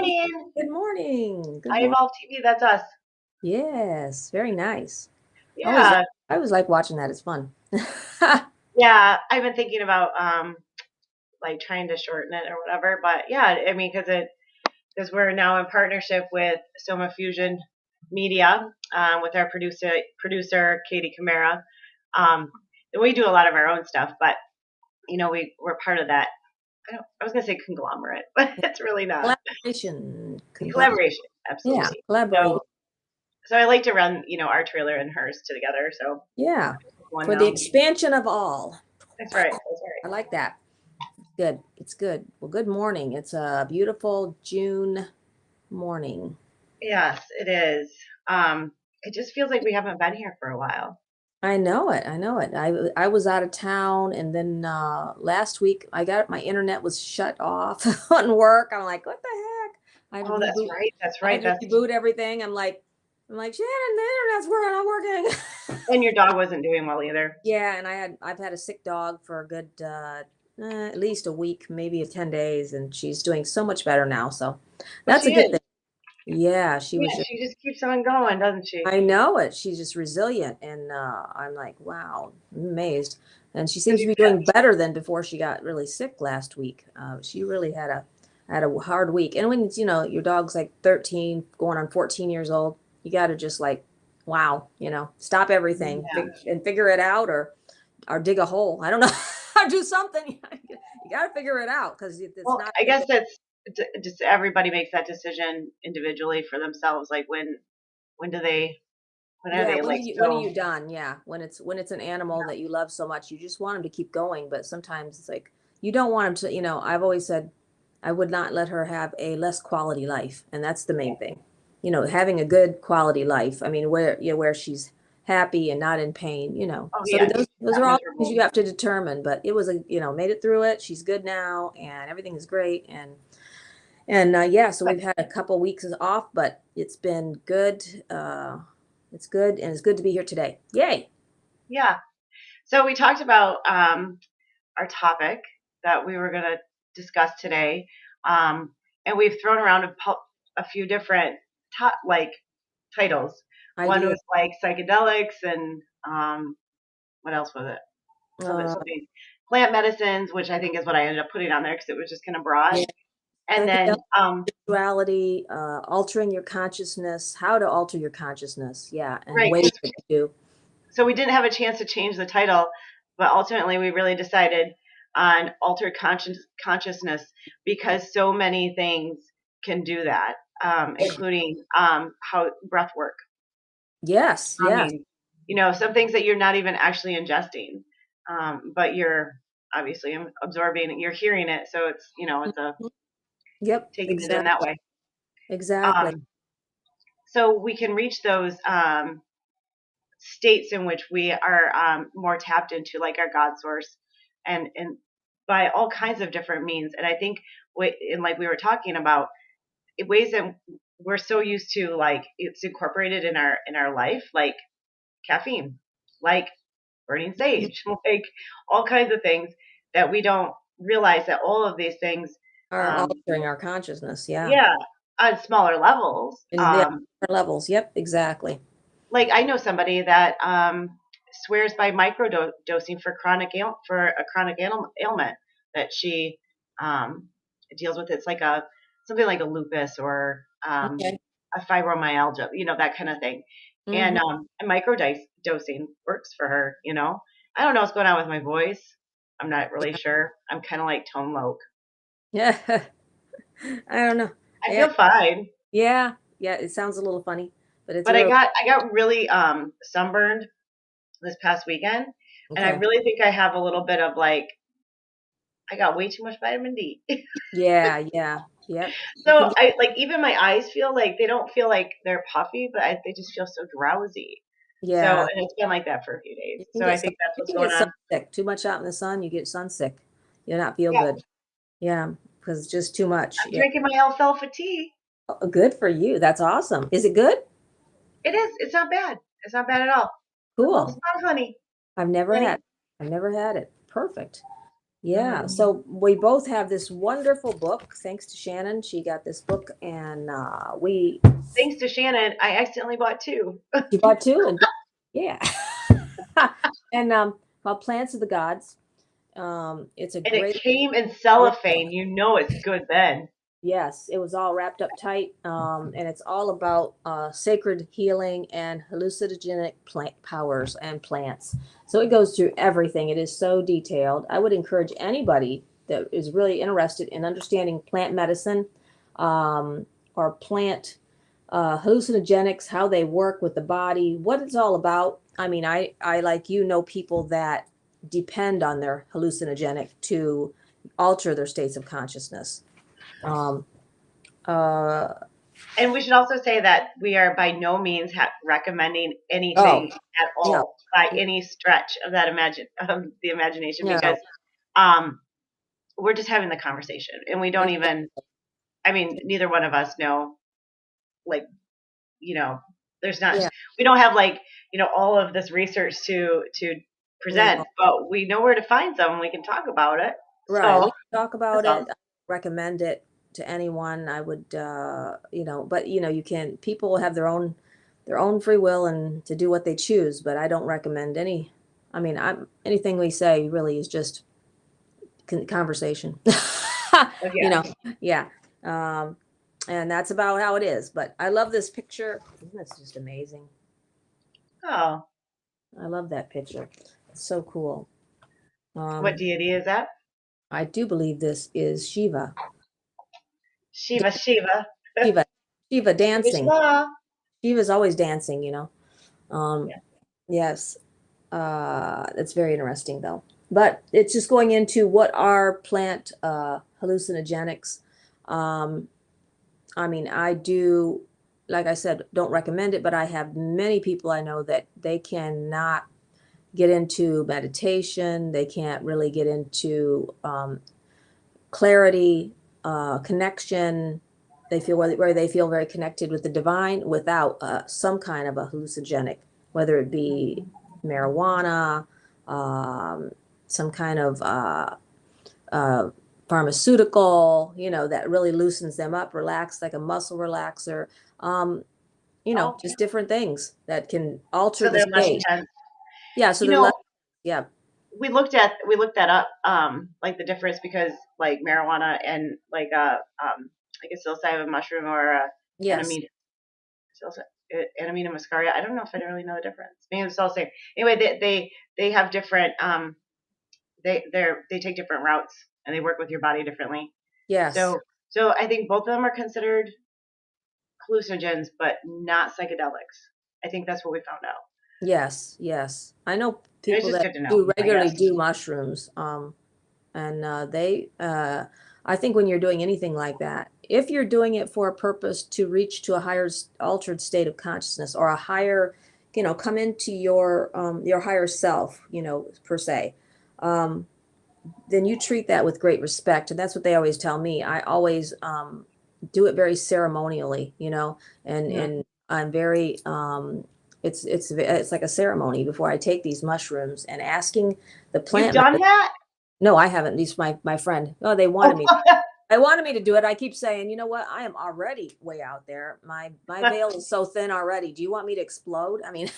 Hey, morning. good morning. Good I morning. Evolve TV, that's us. Yes, very nice. I always Yeah. I always like watching that. It's fun. Yeah, I've been thinking about like trying to shorten it or whatever, but yeah, I mean because we're now in partnership with Soma Fusion Media with our producer Katie Camara. Um and we do a lot of our own stuff, but we're part of that. I was going to say conglomerate, but it's really not. Collaboration. Collaboration, Yeah, absolutely. collaborating. So I like to run, our trailer and hers together, so Yeah, one for the now. expansion of all. That's right. That's I right. like that. Good. It's good. Well, good morning. It's a beautiful June morning. Yes, it is. It just feels like we haven't been here for a while. I know it. I know it. I was out of town, and then last week I got my internet was shut off on work. I'm like, what the heck? I had to Oh, that's reboot. right. That's I had right. to That's reboot everything. I'm like, Shannon, the internet's working, not working. and your dog wasn't doing well either. Yeah, and I've had a sick dog for a good at least a week, maybe 10 days, and she's doing so much better now. So Well, that's a she good is. thing. Yeah, she was Yeah, just. she just keeps on going, doesn't she? I know it. She's just resilient, and I'm like, wow, I'm amazed. And she Because seems to you be doing better than before she got really sick last week. She really had a hard week. And when your dog's like 13, going on 14 years old, you got to just like, wow, stop everything yeah. and figure it out, or dig a hole. I don't know, or do something. You got to figure it out because it's Well, not. I guess that's just everybody makes that decision individually for themselves. Like when do they when are Yeah, they when like do you when are so you done? Yeah, when it's an animal that you love so much, you just want them to keep going, but sometimes it's like you don't want them to, I've always said I would not let her have a less quality life, and that's the main thing. Having a good quality life. I mean, where she's happy and not in pain, oh So yeah, those not are all things miserable. you have to determine, but it was made it through it. She's good now and everything is great and yeah, so But we've had a couple weeks off, but it's been good. It's good, and it's good to be here today. Yay! yeah. So we talked about our topic that we were going to discuss today. Um, and we've thrown around a few different like titles. I One did. was like psychedelics and what else was it? Uh, Something plant medicines, which I think is what I ended up putting on there because it was just kind of broad. yeah, And psychedelic then spirituality, altering your consciousness, how to alter your consciousness. Yeah, and right, ways that you do. so we didn't have a chance to change the title, but ultimately we really decided on altered consciousness because so many things can do that, including how breath work. Yes, I yes. mean, some things that you're not even actually ingesting, but you're obviously absorbing. You're hearing it, so it's a Mhm. Yep, taking it in that exactly, way. exactly. Um, so we can reach those states in which we are more tapped into, like our God source, and by all kinds of different means. And I think, and like we were talking about, ways that we're so used to, like it's incorporated in our life, like caffeine, like burning sage, like all kinds of things that we don't realize that all of these things, Are um, altering our consciousness. Yeah, yeah, on smaller levels. and the levels. Yep, exactly. Like I know somebody that swears by dosing for for a chronic ailment that she um, deals with. It's like a something like a lupus or Okay. a fibromyalgia, that kind of thing. Hmm. And dosing works for her. I don't know what's going on with my voice. I'm not really sure. I'm kind of like tone loc. Yeah, I don't know. I Yeah, feel fine, yeah, yeah. It sounds a little funny, but it's but real. I got really sunburned this past weekend, and I Okay. really think I have a little bit of like I got way too much vitamin D. Yeah, yeah, yep. You can So get, I like even my eyes feel like they don't feel like they're puffy, but they just feel so drowsy. So yeah, and it's been like that for a few days. you can So I get think that's you what's can going get sun on. sick. Too much out in the sun, you get sun sick. You not feel Yeah, good. Yeah, because it's just too much. I'm Yeah. drinking my alfalfa tea. Oh, good for you. That's awesome. Is it good? It is. It's not bad. It's not bad at all. A little Cool. spot of honey. I've never had Honey. I've never had it. Perfect. Yeah. So we both have this wonderful book. Thanks to Shannon, she got this book, and we Thanks to Shannon, I accidentally bought two. she bought two, and yeah, and called Plants of the Gods. It's a And it great, came in great book. cellophane. You know it's good then. Yes, it was all wrapped up tight, and it's all about sacred healing and hallucinogenic plant powers and plants. So it goes through everything. It is so detailed. I would encourage anybody that is really interested in understanding plant medicine or plant hallucinogenics, how they work with the body, what it's all about. I mean, I like you know people that depend on their hallucinogenic to alter their states of consciousness. Um, uh, And we should also say that we are by no means recommending oh, anything at no, all by any stretch of that the imagination, because no, um, we're just having the conversation, and we don't exactly. even. I mean, neither one of us know, like, you know, there's not. Yeah, We don't have, like, all of this research to no, present, but we know where to find some. We can talk about it. right. So We can talk that's about all. it. I recommend it to anyone. I would, but you can, people have their own free will and to do what they choose, but I don't recommend any, I mean, anything we say really is just conversation. But you yeah. know, yeah. Um, and that's about how it is. But I love this picture. Isn't this just amazing? Oh, I love that picture. It's so cool. what Um, deity is that? I do believe this is Shiva. Shiva, Shiva, Shiva, Shiva Shiva, dancing. Shiva. Shiva's always dancing. Um, Yeah. yes, it's very interesting though. But it's just going into what are plant hallucinogenics. Um, I mean, I do, like I said, don't recommend it, but I have many people I know that they cannot get into meditation. They can't really get into clarity, connection. They feel where they feel very connected with the divine without some kind of a hallucinogenic, whether it be marijuana, um, some kind of uh, pharmaceutical, that really loosens them up, relax like a muscle relaxer. Um, Oh, just different things that can alter so the they're less state. intense. Yeah, so You they're less. know, Yeah. we looked that up, like the difference, because like marijuana and like a psilocybin mushroom or a Yes. anamina, anamina muscaria. I don't know if I really know the difference. Maybe it's all the same. Anyway, they have different they take different routes, and they work with your body differently. Yes. So I think both of them are considered hallucinogens, but not psychedelics. I think that's what we found out. Yes. Yes. I know It's people just that good to know, do I guess. regularly do mushrooms. And I think when you're doing anything like that, if you're doing it for a purpose to reach to a higher altered state of consciousness or a higher, come into your higher self, per se, um, then you treat that with great respect. And that's what they always tell me. I always do it very ceremonially, Mhm. and I'm very it's like a ceremony before I take these mushrooms and asking the You've plant done medicine. that? No, I haven't. At least my friend. Oh, they wanted Oh, me. I wanted me to do it. I keep saying, you know what? I am already way out there. My veil is so thin already. Do you want me to explode? I mean,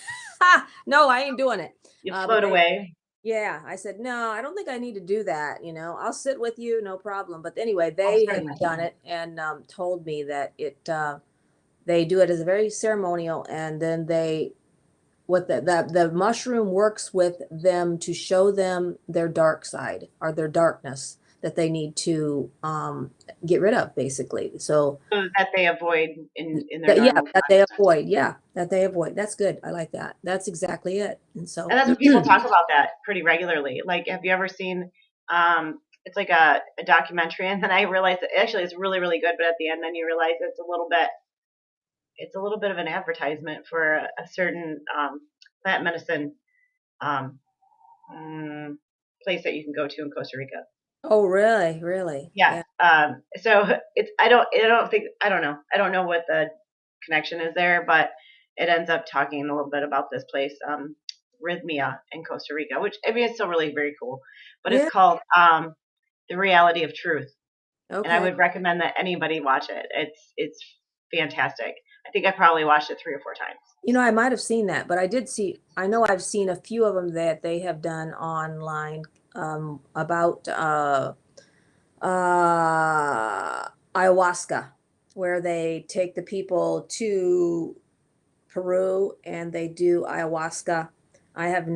no, I ain't doing it. you But float they, away. yeah, I said, no, I don't think I need to do that. I'll sit with you, no problem. But anyway, Oh, they have certainly. done it and told me that they do it as a very ceremonial, and then what the mushroom works with them to show them their dark side or their darkness that they need to get rid of, basically. So So that they avoid in their that, yeah, normal that they consciousness. avoid, yeah, that they avoid. That's good. I like that. That's exactly it. And And so, that's what people talk about that pretty regularly. Like, have you ever seen? It's like a documentary, and then I realized that actually it's really really good. But at the end, then you realize it's a little bit of an advertisement for a certain plant medicine um, mm, place that you can go to in Costa Rica. oh, really, really, Yeah. yeah, So it's I don't know. I don't know what the connection is there, but it ends up talking a little bit about this place. arrhythmia in Costa Rica, which I mean, it's still really very cool. But it's Yeah. called The Reality of Truth, and I Okay. would recommend that anybody watch it. It's fantastic. I think I probably watched it 3 or 4 times. I might have seen that, but I know I've seen a few of them that they have done online about ayahuasca, where they take the people to Peru and they do ayahuasca. I have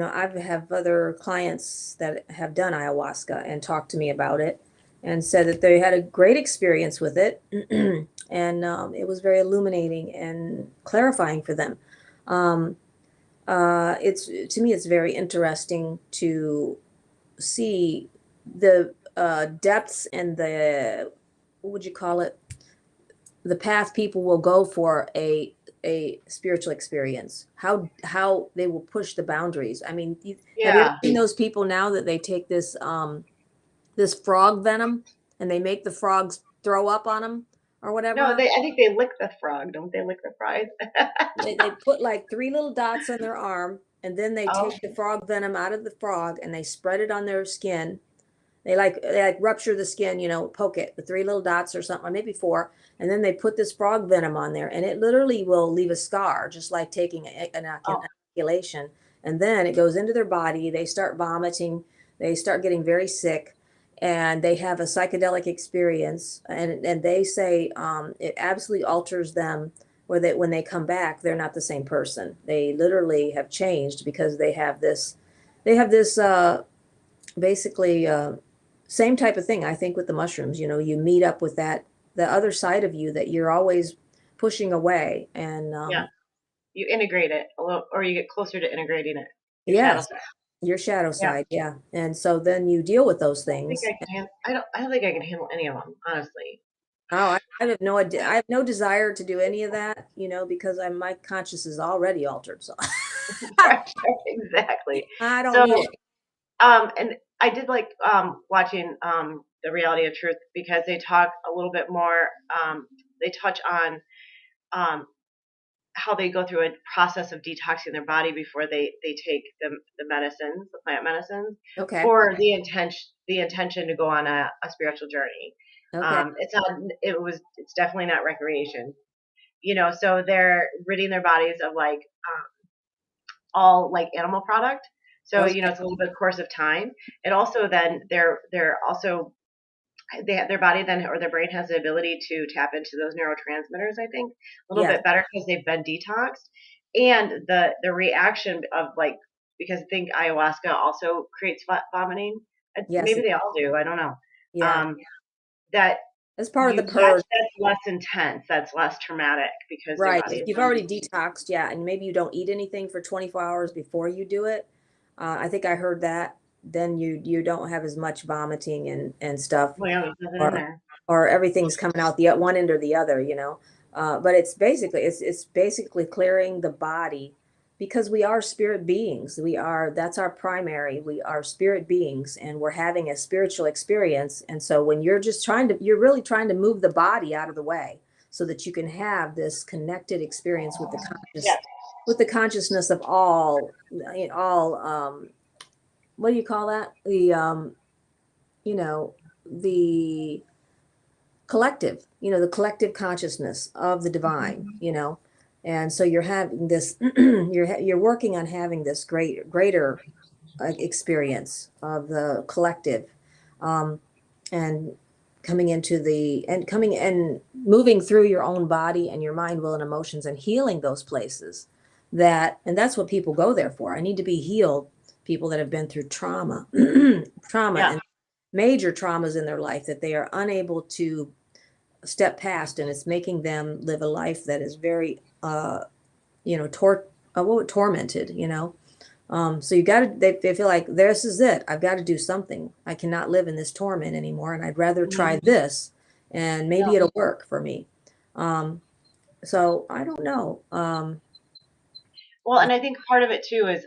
other clients that have done ayahuasca and talked to me about it and said that they had a great experience with it and it was very illuminating and clarifying for them. Um, it's to me, it's very interesting to see the depths and the what would you call it? The path people will go for a spiritual experience. How they will push the boundaries. I mean, have you ever Yeah. seen those people now that they take this frog venom and they make the frogs throw up on them or No, whatever? I think they lick the frog, don't they? Lick the fries. They put like three little dots on their arm and then they Oh, take the frog venom out of the frog and they spread it on their skin. They like rupture the skin, poke it with three little dots or something, or maybe four, and then they put this frog venom on there, and it literally will leave a scar, just like taking an oh, inoculation. And then it goes into their body. They start vomiting. They start getting very sick, and they have a psychedelic experience. And they say it absolutely alters them. Where they when they come back, they're not the same person. They literally have changed because they have this. They have this. Basically same type of thing I think with the mushrooms. You meet up with the other side of you that you're always pushing away and yeah. You integrate it a little, or you get closer to integrating it. Your shadow yes, side. your shadow Yeah. side, yeah. And so then you deal with those I don't think things. I can handle. I don't think I can handle any of them, honestly. Oh, I have no idea. I have no desire to do any of that, because my conscience is already altered, so Right, exactly. I don't So, need it. and I did like watching the Reality of Truth because they talk a little bit more. They touch on um, how they go through a process of detoxing their body before they take the medicines, the plant medicines, Okay. for the intention to go on a spiritual journey. Okay. It's definitely not recreation, so they're ridding their bodies of like all like animal product. So Okay. it's a little bit course of time. It also then they're also their body then or their brain has the ability to tap into those neurotransmitters. I think a little Yes. bit better because they've been detoxed, and the reaction of like because I think ayahuasca also creates vomiting. Yes. Maybe they all do. I don't know. Yeah. Um, that That's part of the that's purge. less intense. That's less traumatic because their Right. body If is you've been already detoxed. detoxed, yeah, and maybe you don't eat anything for 24 hours before you do it. I think I heard that. Then you don't have as much vomiting and stuff, Well, yeah, there's nothing in or there. or everything's coming out the one end or the other. But it's basically clearing the body because we are spirit beings. That's our primary. We are spirit beings, and we're having a spiritual experience. And so when you're really trying to move the body out of the way so that you can have this connected experience with Yeah. with the consciousness of all what do you call that? You know, the the collective consciousness of the divine. And so you're having this, you're working on having this greater experience of the collective, um, and coming and moving through your own body and your mind, will, and emotions, and healing those places and that's what people go there for. I need to be healed. People that have been through trauma Yeah. and major traumas in their life that they are unable to step past, and it's making them live a life that is very tormented. So they feel like this is it. I've got to do something. I cannot live in this torment anymore, and I'd rather try Mhm. this, and Yeah. maybe it'll work for me. So I don't know. Well, and I think part of it too is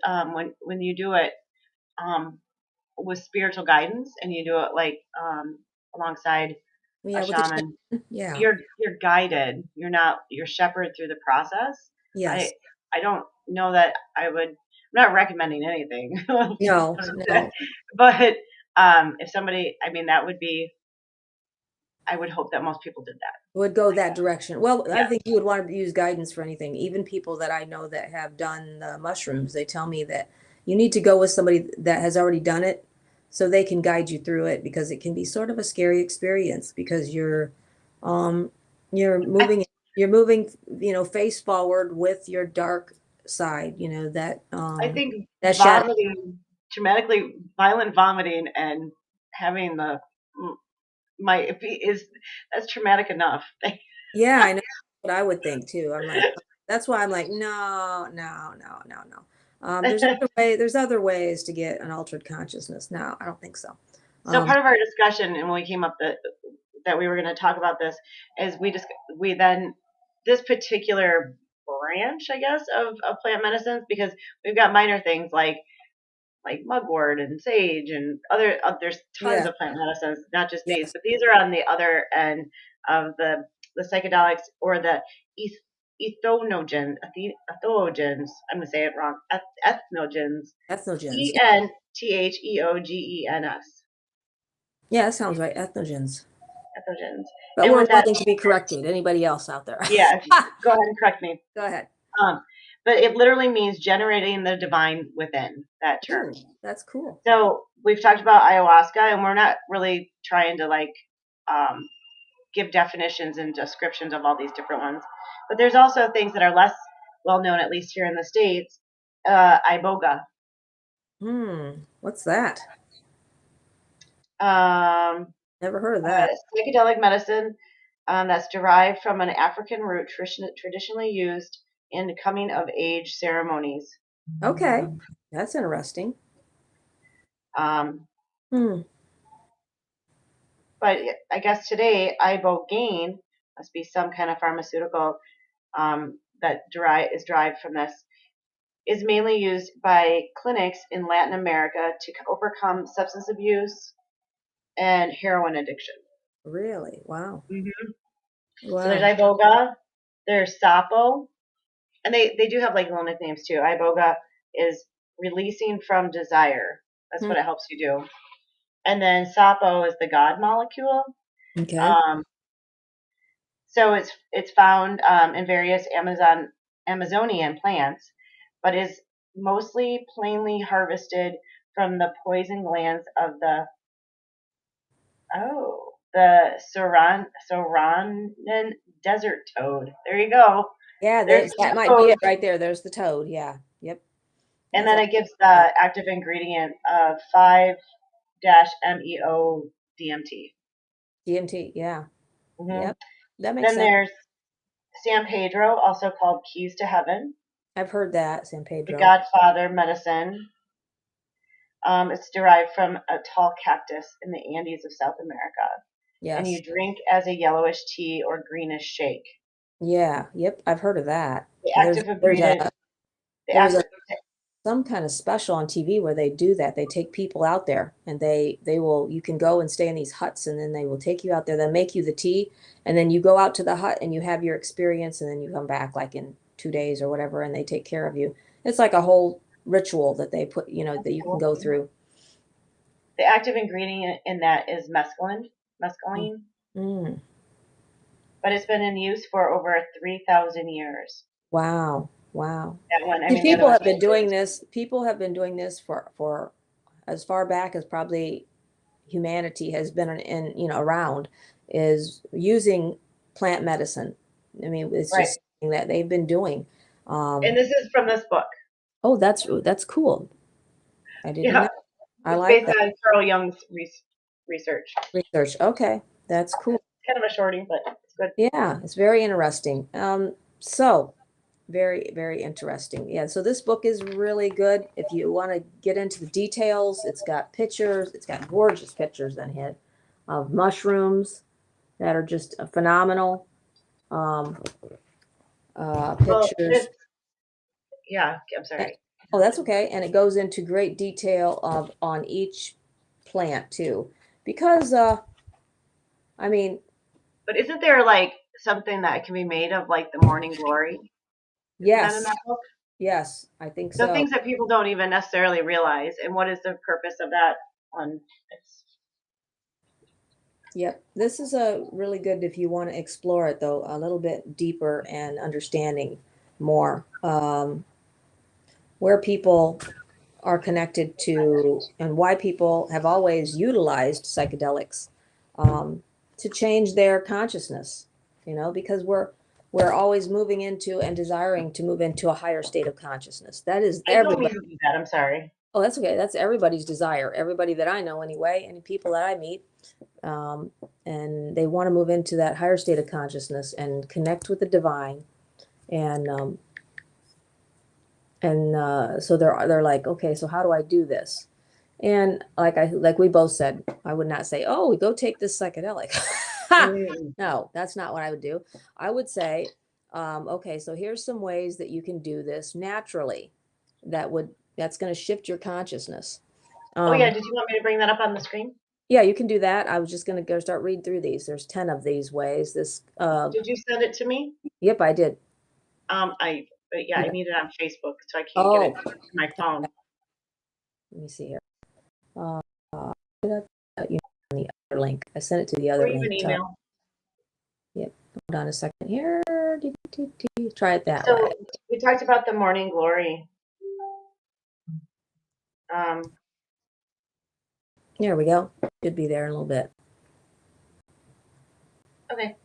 when you do it um, with spiritual guidance and you do it like alongside a Yeah, with the shaman, yeah. you're guided. You're not you're shepherded through the process. I Yes. I don't know that I would. not recommending anything. No, no. But if somebody, I mean, that would be, I would hope that most people did that. Would go that direction. Well, I Yeah. think you would want to use guidance for anything. Even people that I know that have done the mushrooms, they tell me that you need to go with somebody that has already done it so they can guide you through it because it can be sort of a scary experience because um you're I, moving you're moving, face forward with your dark side, that I think that shadow. vomiting, traumatically violent vomiting, and having the my is that's traumatic enough. Yeah, I know what I would think too. I'm like, that's why I'm like, no, no, no, no, no. There's other ways to get an altered consciousness. No, I don't think so. So Um, part of our discussion, and when we came up that we were going to talk about this, is we then this particular branch, I guess, of plant medicines, because we've got minor things like mugwort and sage and there's tons yeah, of plant medicines, not just these, yes, but these are on the other end of the psychedelics, or the ethonogens. I'm going to say it wrong. Ethnogens. ethnogens. Yeah, Entheogens. yeah, that sounds right. Ethnogens. Ethogens. But And we're with that, willing to be corrected. Anybody else out there? yeah, go ahead and correct me. Go ahead. Um, but it literally means generating the divine within, that term. Ooh, that's cool. So we've talked about ayahuasca, and we're not really trying to um, give definitions and descriptions of all these different ones. But there's also things that are less well known, at least here in the States. Iboga. What's that? Um, Never heard of that. Psychedelic medicine that's derived from an African root traditionally used in coming of age ceremonies. Okay, that's interesting. Um, Hmm. but I guess today, ibogaine must be some kind of pharmaceutical that is derived from this, is mainly used by clinics in Latin America to overcome substance abuse and heroin addiction. Really? Wow. Mm-hmm. So there's Wow. iboga, there's sapo, and they do have like little nicknames too. Iboga is releasing from desire. That's Hmm. what it helps you do. And then sapo is the God molecule. Okay. Um, so it's found in various Amazonian plants, but is mostly plainly harvested from the poison glands of the Saranan desert toad. There you go. Yeah, There's that the might be toad, it right there. There's the toad. Yeah. Yep. and That's then all. it gives the active ingredient of 5-MeO-DMT. DMT. Yeah. Mm-hmm. Yep. That makes Then sense. there's San Pedro, also called Keys to Heaven, I've heard that, San the Pedro. Godfather medicine. It's derived from a tall cactus in the Andes of South America, and you Yes. drink as a yellowish tea or greenish shake. Yeah. Yep. I've heard of that. The There's active there's ingredient, a the there's a active, some kind of special on TV where they do that. They take people out there and they will you can go and stay in these huts and then they will take you out there. They'll make you the tea and then you go out to the hut and you have your experience and then you come back like in 2 days or whatever and they take care of you. It's like a whole ritual that they put, that you can go through. the active ingredient in that is Mm. mescaline, Mm. but it's been in use for over 3,000 years. Wow. Wow. That one, I See, mean, the other people one's have been doing this. People have been doing this for as far back as probably humanity has been around is using plant medicine. I mean, it's right. just something that they've been doing. And Um, this is from this book. oh, that's cool. I didn't Yeah, know. I it's like based that on Carl Jung's research. research. Okay, that's cool. It's kind of a shorty, but it's good. Yeah, it's very interesting. So very, very interesting. Yeah, so this book is really good. If you want to get into the details, it's got pictures. It's got gorgeous pictures in here of mushrooms that are just phenomenal. Um, Well, pictures. yeah, I'm And- sorry. oh, that's okay. And it goes into great detail of on each plant too, because I mean, But isn't there like something that can be made of like the morning glory? Isn't that in yes, that book? Yes, I think So so. things that people don't even necessarily realize. And what is the purpose of that? On it's, Yep. This is a really good if you want to explore it though a little bit deeper and understanding more where people are connected to and why people have always utilized psychedelics um, to change their consciousness. Because we're always moving into and desiring to move into a higher state of consciousness. That is I don't mean everybody. to do that. I'm sorry. Oh, that's okay. That's everybody's desire. Everybody that I know, anyway, and people that I meet, um, and they want to move into that higher state of consciousness and connect with the divine. And so they're like, okay, so how do I do this? And like we both said, I would not say, oh, we go take this psychedelic. Mm. No, that's not what I would do. I would say, okay, so here's some ways that you can do this naturally. That's going to shift your consciousness. Oh yeah, Um, did you want me to bring that up on the screen? yeah, you can do that. I was just going to go start reading through these. There's 10 of these ways. Did you send it to me? Yep, I did. I but yeah, I Yeah. need it on Facebook, so I can't get it Oh, to my phone. let me see here. Uh, did I, you know, the other link. I sent it to the Or other even link. email. Yep. Hold on a second here. Try it that way. So we talked about the morning glory. Um, There we go. Should be there in a little bit. okay.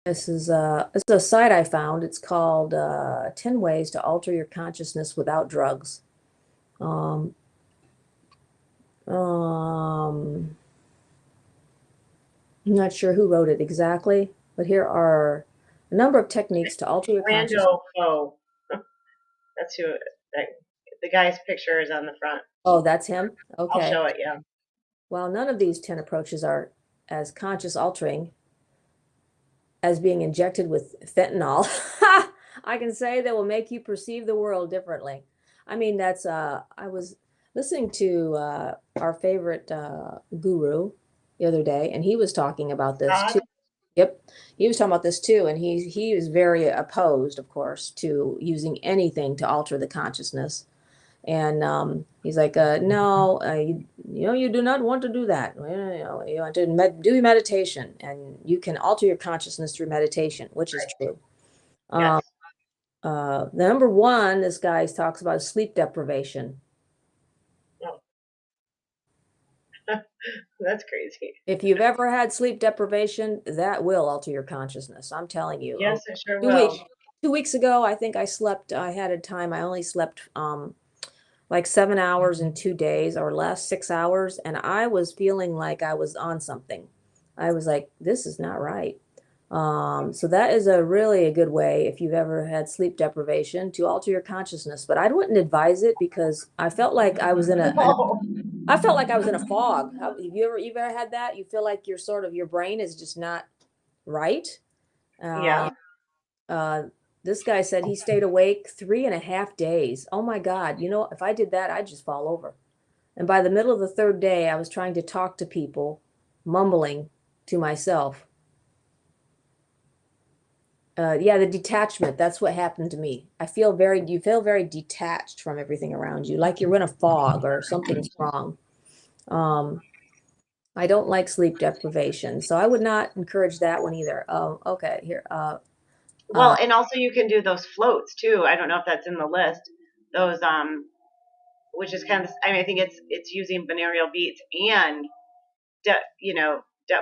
It's a site I found. It's called 10 Ways to Alter Your Consciousness Without Drugs. Um, I'm not sure who wrote it exactly, but here are a number of techniques to alter your consciousness. Rando Poe. That's who. That, the guy's picture is on the front. Oh, that's him? I'll Okay. show it. Yeah. While none of these 10 approaches are as conscious altering as being injected with fentanyl, I can say that will make you perceive the world differently. I mean, I was listening to our favorite guru the other day, and he was talking about this too. Todd. Yep, he was talking about this too, and he is very opposed, of course, to using anything to alter the consciousness. And he's like, no, you do not want to do that. You want to do meditation, and you can alter your consciousness through meditation, which is true. Yes. Um, the number one, this guy talks about sleep deprivation. Oh, that's crazy. If you've ever had sleep deprivation, that will alter your consciousness. I'm telling you. Yes, it sure 2 weeks, will. 2 weeks ago, I think I had a time, I only slept like 7 hours in 2 days or less, 6 hours. And I was feeling like I was on something. I was like, this is not right. So that is really a good way if you've ever had sleep deprivation to alter your consciousness. But I wouldn't advise it because I felt like I was in No. I felt like I was in a fog. Have you've ever had that? You feel like your brain is just not right. Uh, Yeah. uh, this guy said he stayed awake 3.5 days. Oh my God. If I did that, I'd just fall over. And by the middle of the third day, I was trying to talk to people, mumbling to myself. Yeah, the detachment, that's what happened to me. You feel very detached from everything around you, like you're in a fog or something's wrong. Um, I don't like sleep deprivation, so I would not encourage that one either. Oh, okay, here. Well, and also you can do those floats too. I don't know if that's in the list. Those which is kind of, I mean, I think it's using binaural beats and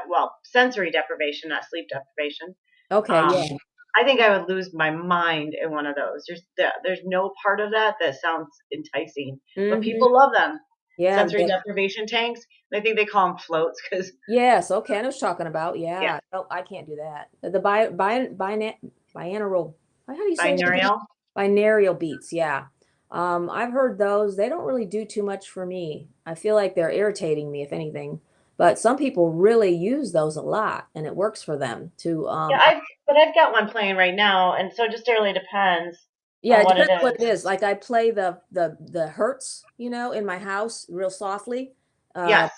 well, sensory deprivation, not sleep deprivation. Okay, Um, yeah. I think I would lose my mind in one of those. There's no part of that that sounds enticing, but Mm-hmm. people love them. Yeah, Sensory deprivation tanks. I think they call them floats because yes, okay, I know what you're talking about. yeah, Yeah. Oh, I can't do that. The binaural, how do you say it again? binaural. Binaural beats, yeah. I've heard those. They don't really do too much for me. I feel like they're irritating me, if anything. But some people really use those a lot, and it works for them to Yeah, I've got one playing right now, and so it just really depends yeah, on it what it depends what it is. is. Like I play the hertz, in my house real softly. Yes,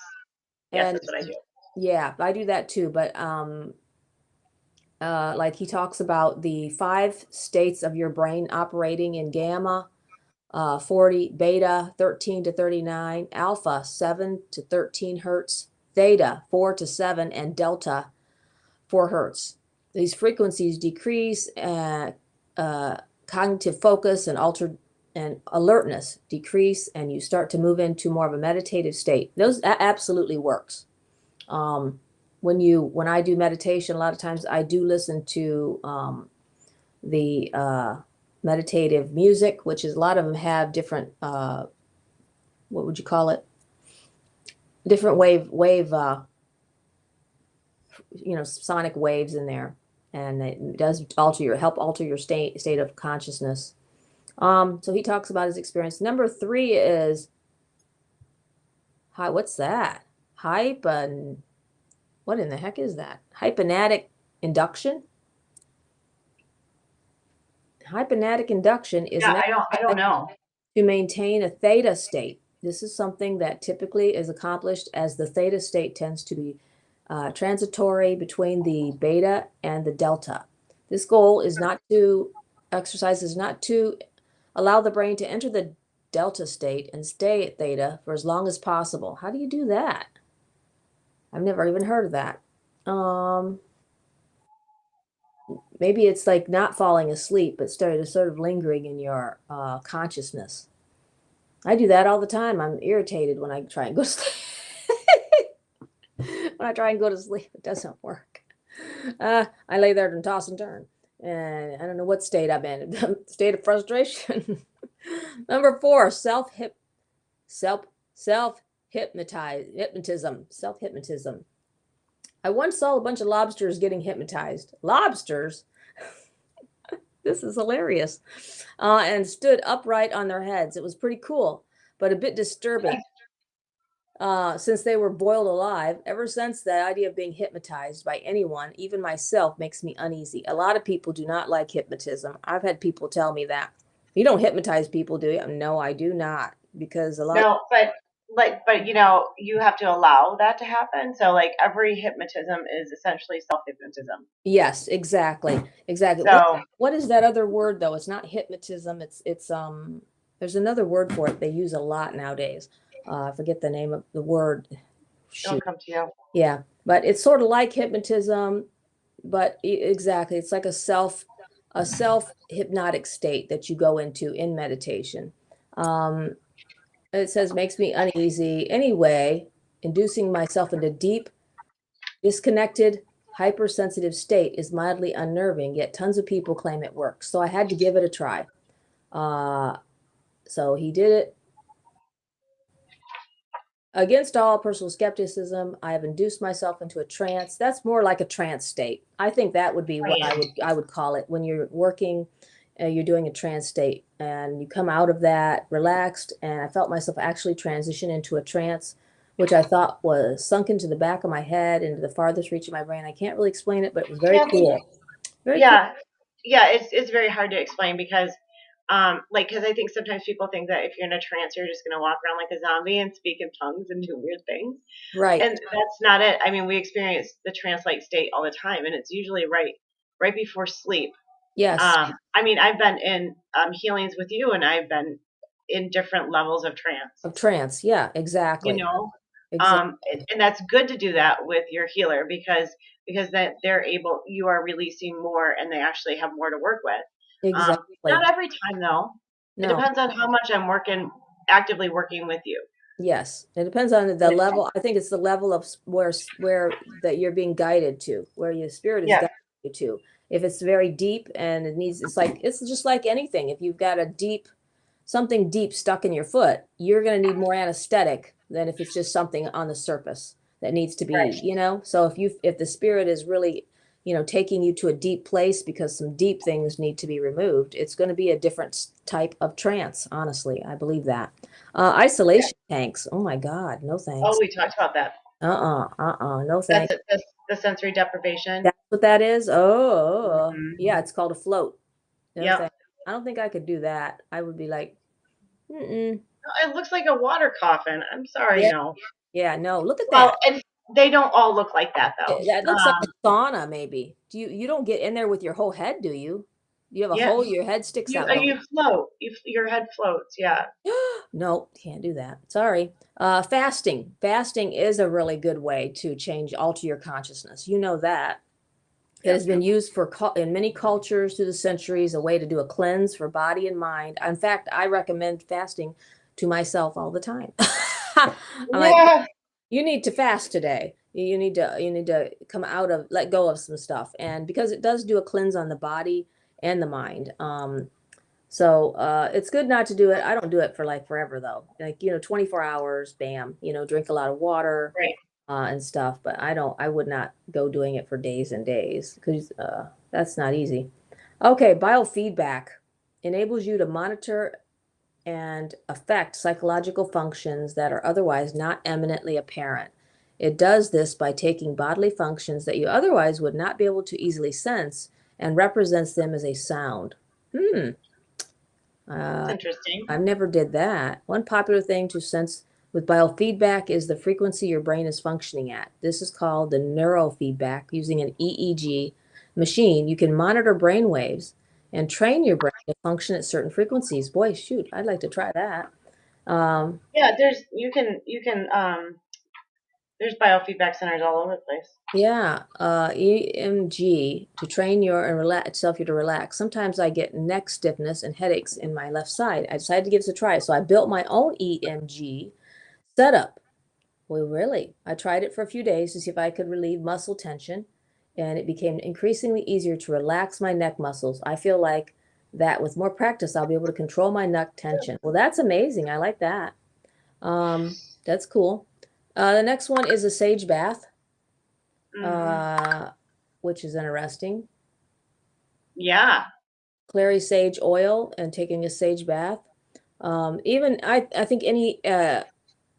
yes, And that's what I do. yeah, I do that too. But Like he talks about the 5 states of your brain operating in gamma, 40, beta 13 to 39, alpha 7 to 13 hertz, theta 4 to 7, and delta 4 hertz. These frequencies decrease cognitive focus and altered and alertness decrease, and you start to move into more of a meditative state. That absolutely works. When I do meditation, a lot of times I do listen to the meditative music, which is a lot of them have different what would you call it? Different sonic waves in there, and it does help alter your state of consciousness. So he talks about his experience. Number 3 is what's that? What in the heck is that? Hypnatic induction. Hypnatic induction is Yeah, an I don't know. to maintain a theta state. This is something that typically is accomplished as the theta state tends to be transitory between the beta and the delta. This goal is not to allow the brain to enter the delta state and stay at theta for as long as possible. How do you do that? I've never even heard of that. Maybe it's like not falling asleep, but sort of lingering in your consciousness. I do that all the time. I'm irritated when I try and go to sleep. When I try and go to sleep, it doesn't work. I lay there and toss and turn, and I don't know what state I'm in. State of frustration. Number 4, self hypnotism. Self hypnotism. I once saw a bunch of lobsters getting hypnotized. Lobsters? This is hilarious. And stood upright on their heads. It was pretty cool, but a bit disturbing. Since they were boiled alive. Ever since, the idea of being hypnotized by anyone, even myself, makes me uneasy. A lot of people do not like hypnotism. I've had people tell me that. You don't hypnotize people, do you? No, I do not, because a lot of No, but you have to allow that to happen. So like every hypnotism is essentially self hypnotism. Yes, exactly. Exactly. So What is that other word though? It's not hypnotism. It's there's another word for it they use a lot nowadays. I forget the name of the word. it'll Shoot. come to you. Yeah, but it's sort of like hypnotism, but exactly, it's like a self hypnotic state that you go into in meditation. Um, it says makes me uneasy anyway, inducing myself into deep, disconnected, hypersensitive state is mildly unnerving, yet tons of people claim it works. So I had to give it a try. So he did it. Against all personal skepticism, I have induced myself into a trance. That's more like a trance state. I think that would be what Right. I would call it when you're working, you're doing a trance state, and you come out of that relaxed. And I felt myself actually transition into a trance, which I thought was sunk into the back of my head, into the farthest reach of my brain. I can't really explain it, but it was very Yeah. cool. Very cool. Yeah. Yeah. It's very hard to explain because because I think sometimes people think that if you're in a trance, you're just going to walk around like a zombie and speak in tongues and do weird things. Right. And that's not it. I mean, we experience the trance-like state all the time, and it's usually right before sleep. Yes. I mean, I've been in healings with you, and I've been in different levels of trance. Of trance. Yeah, You exactly. know, Exactly. and that's good to do that with your healer because that you are releasing more, and they actually have more to work with. Exactly. Not every time though. It No. depends on how much I'm actively working with you. Yes, it depends on the level. I think it's the level of where that you're being guided to, where your spirit is Yeah, guiding you to. If it's very deep and it's just like anything. If you've got something deep stuck in your foot, you're going to need more anesthetic than if it's just something on the surface that needs to right. be. So if the spirit is really, taking you to a deep place because some deep things need to be removed, it's going to be a different type of trance. Honestly, I believe that. Yeah. Isolation tanks. Oh my God, no Oh, thanks. we talked about that. No That's thanks. the sensory deprivation. That's what that is. Oh, Hmm. yeah, it's called a float. No Yep. thanks. I don't think I could do that. I would be like, mm-mm. It looks like a water coffin. I'm sorry, Yeah, no. yeah, no. Look at Well, that. They don't all look like that though. That looks like a sauna, maybe. You don't get in there with your whole head, do you? You have a Yeah, hole, your head sticks you out, don't you float. Your head floats. Yeah. you? No, can't do that. Sorry. Fasting. Fasting is a really good way to alter your consciousness. You know that. It Yep. has been used in many cultures through the centuries, a way to do a cleanse for body and mind. In fact, I recommend fasting to myself all the time. I'm like, Yeah. you need to fast today. You need to come out of let go of some stuff. And because it does do a cleanse on the body and the mind. So it's good not to do it. I don't do it for like forever though. Like, 24 hours, bam, drink a lot of water, Right. and stuff. But I would not go doing it for days and days because that's not easy. Okay, biofeedback enables you to monitor and affect psychological functions that are otherwise not eminently apparent. It does this by taking bodily functions that you otherwise would not be able to easily sense and represents them as a sound. Hmm. That's Uh, interesting. I never did that. One popular thing to sense with biofeedback is the frequency your brain is functioning at. This is called the neurofeedback. Using an EEG machine, you can monitor brain waves and train your brain to function at certain frequencies. Boy, shoot, I'd like to try that. Um, Yeah. There's biofeedback centers all over the place. yeah, EMG to train your and relax self you to relax. Sometimes I get neck stiffness and headaches in my left side. I decided to give this a try, so I built my own EMG setup. Well, really, I tried it for a few days to see if I could relieve muscle tension, and it became increasingly easier to relax my neck muscles. I feel like that with more practice, I'll be able to control my neck tension. Well, that's amazing. I like that. That's cool. The next one is a sage bath, Hmm. uh, which is interesting. Yeah. Clary sage oil and taking a sage bath. Even I think any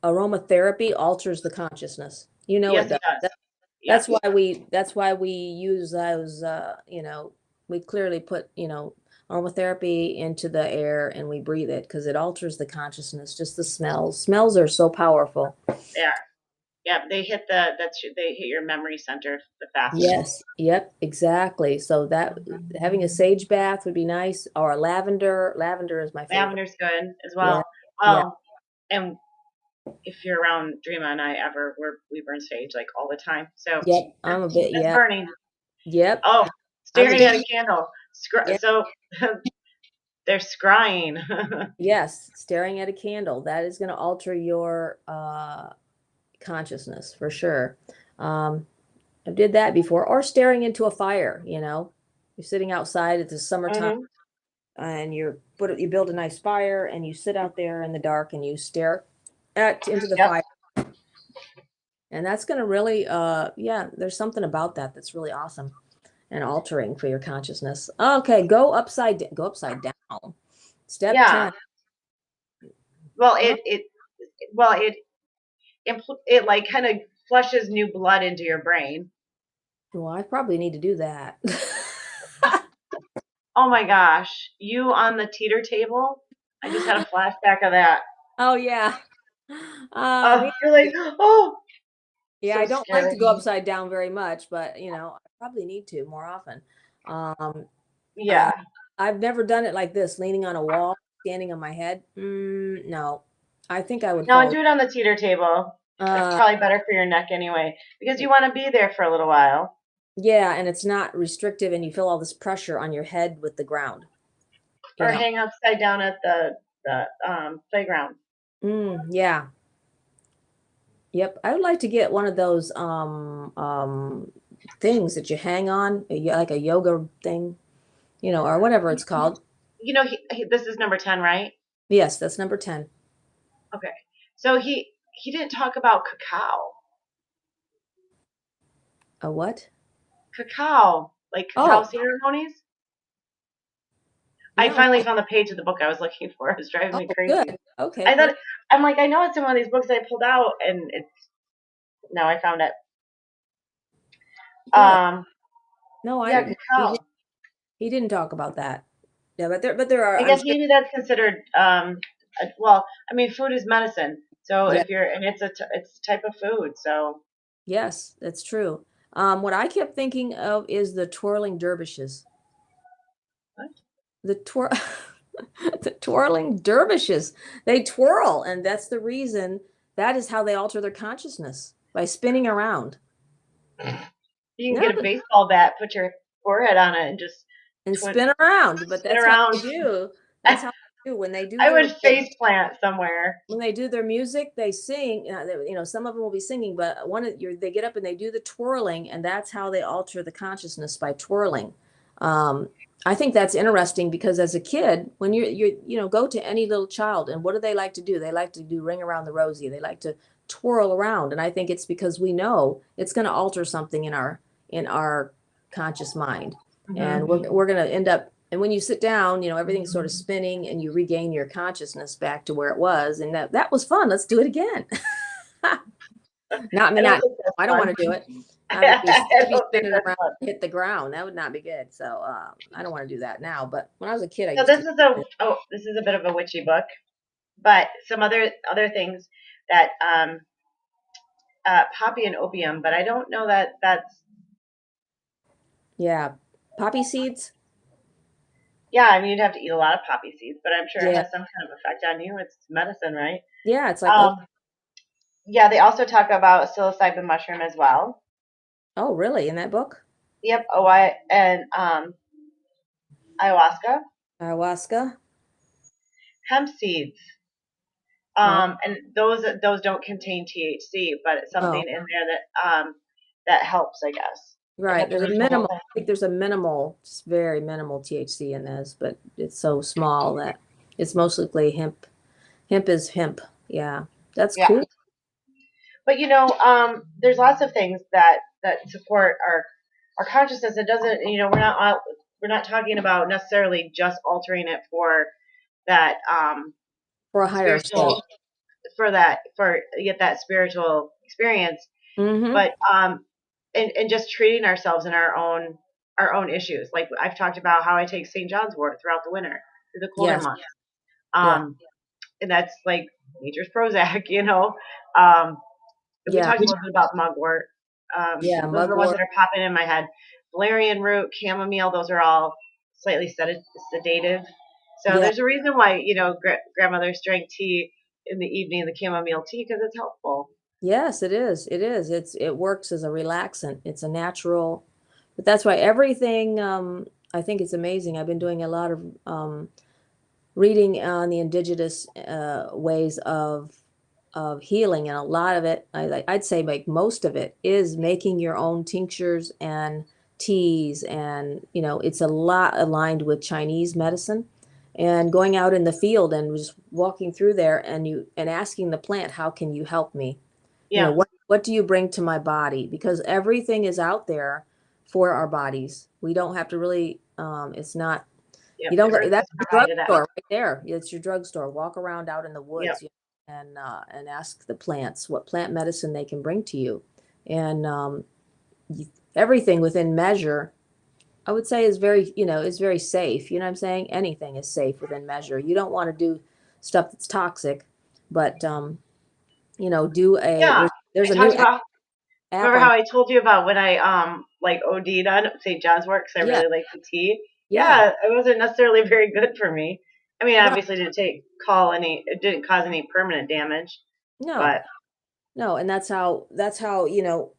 aromatherapy alters the consciousness. You know Yes, it it does. does. That's Yes. why we use those, we clearly put, aromatherapy into the air and we breathe it because it alters the consciousness, just the smells. Smells are so powerful. Yeah. Yeah. They hit your memory center the fastest. Yes. Yep, exactly. So that having a sage bath would be nice, or a lavender. Lavender is my favorite. Lavender's good as Yeah. well. Yeah. Well, and if you're around Dreama and I ever, we burn sage like all the time. So Yep. I'm a bit, that's yeah. burning. Yep. Oh, I'm a staring bit, at a candle. yeah. So they're scrying. Yes. Staring at a candle. That is going to alter your consciousness for sure. Um, I did that before, or staring into a fire. You're sitting outside. It's the summertime, Hmm. and you build a nice fire, and you sit out there in the dark, and you stare into the Yep. fire, and that's going to really, yeah. There's something about that that's really awesome and altering for your consciousness. Okay, go upside down. Step Yeah. 10. Well, Well, it like kind of flushes new blood into your brain. well, I probably need to do that. Oh my gosh, you on the teeter table? I just had a flashback of that. Oh yeah. Me You're like, too. oh, Yeah, so I don't like to scary. go upside down very much, but I probably need to more often. Um, uh, Yeah. I've never done it like this, leaning on a wall, standing on my head. No, I think I would No, fall. do it on the teeter table. That's Uh, probably better for your neck anyway, because you want to be there for a little while. yeah, and it's not restrictive, and you feel all this pressure on your head with the ground. You Or know. hang upside down at the playground. Yeah. Yep. I would like to get one of those things that you hang on, like a yoga thing, or whatever it's called. This is number 10, right? Yes, that's number 10. Okay. So he didn't talk about cacao. A what? Cacao, like cacao Oh, ceremonies. I no. finally found the page of the book I was looking for. It was driving me Oh, crazy. good. Okay, I thought perfect. I'm like I know it's in one of these books I pulled out, and it's now I found it. Good. Um, No, yeah, he cacao. he didn't talk about that. Yeah, but there are, I I'm guess sure. maybe that's considered. Well, I mean, food is medicine. So Yeah. if you're, and it's a type of food. So Yes, that's true. What I kept thinking of is the twirling dervishes. What? The twir the twirling dervishes. They twirl, and that's the reason that is how they alter their consciousness by spinning around. You can No, get a baseball bat, put your forehead on it, and just and spin around, but spin that's how they around. do. That's how they do when they do I their would face plant somewhere. when they do their music, they sing. Some of them will be singing, but they get up and they do the twirling, and that's how they alter the consciousness by twirling. Um, I think that's interesting because as a kid, when go to any little child, and what do they like to do? They like to do ring around the rosy. They like to twirl around, and I think it's because we know it's going to alter something in our conscious mind, and Hmm. we're going to end up. And when you sit down, everything's sort of spinning and you regain your consciousness back to where it was. And that was fun. Let's do it again. Not me, I don't not, think that's I don't fun. want to do it. I would I be don't think spinning that's around, fun. hit the ground. That would not be good. So I don't want to do that now. But when I was a kid, I So used to. this is a bit of a witchy book, but some other things that poppy and opium, but I don't know that that's Yeah. Poppy seeds. yeah. I mean, you'd have to eat a lot of poppy seeds, but I'm sure it Yeah. has some kind of effect on you. It's medicine, right? Yeah. It's like, Um, yeah, they also talk about psilocybin mushroom as well. oh, really? In that book? Yep, and ayahuasca, Ayahuasca. hemp seeds. Oh, And those don't contain THC, but it's something oh, in there that helps, I guess. You right. have to There's a read the whole minimal, thing. I think there's a minimal, just very minimal THC in this, but it's so small that it's mostly hemp. Hemp is hemp. Yeah. That's Yeah, cool. but there's lots of things that support our consciousness. It doesn't, we're not talking about necessarily just altering it for that For a higher state. spiritual for get that spiritual experience, Mm-hmm. but and just treating ourselves in our own issues. Like I've talked about how I take St. John's wort throughout the winter, through the colder Yes. months. Yeah. Um, and that's like nature's Prozac, Um, we Yeah. talked a little bit about mugwort. Yeah. Those are the ones Mugwort. that are popping in my head. Valerian root, chamomile, those are all slightly sedative. So Yeah. there's a reason why, grandmothers drank tea in the evening, the chamomile tea, because it's helpful. Yes, it is. It is. It works as a relaxant. It's a natural, but that's why everything, I think it's amazing. I've been doing a lot of reading on the indigenous ways of healing, and a lot of it, I'd say like most of it is making your own tinctures and teas, and it's a lot aligned with Chinese medicine, and going out in the field and just walking through there and asking the plant, how can you help me? Yeah. What do you bring to my body? Because everything is out there for our bodies. We don't have to really, it's not, you Yep. don't The go, earth that's has your provided it. drugstore right there. It's your drugstore. Walk around out in the Yep. woods, and ask the plants what plant medicine they can bring to you. And you, everything within measure, I would say is very safe. You know what I'm saying? Anything is safe within measure. You don't want to do stuff that's toxic, but do Yeah. there's I a new talked about. app Remember on. how I told you about when I like OD'd on St. John's wort because I Yeah, really like the tea? yeah, Yeah, it wasn't necessarily very good for me. I mean, right. obviously it didn't cause any permanent damage, No, but no, and that's how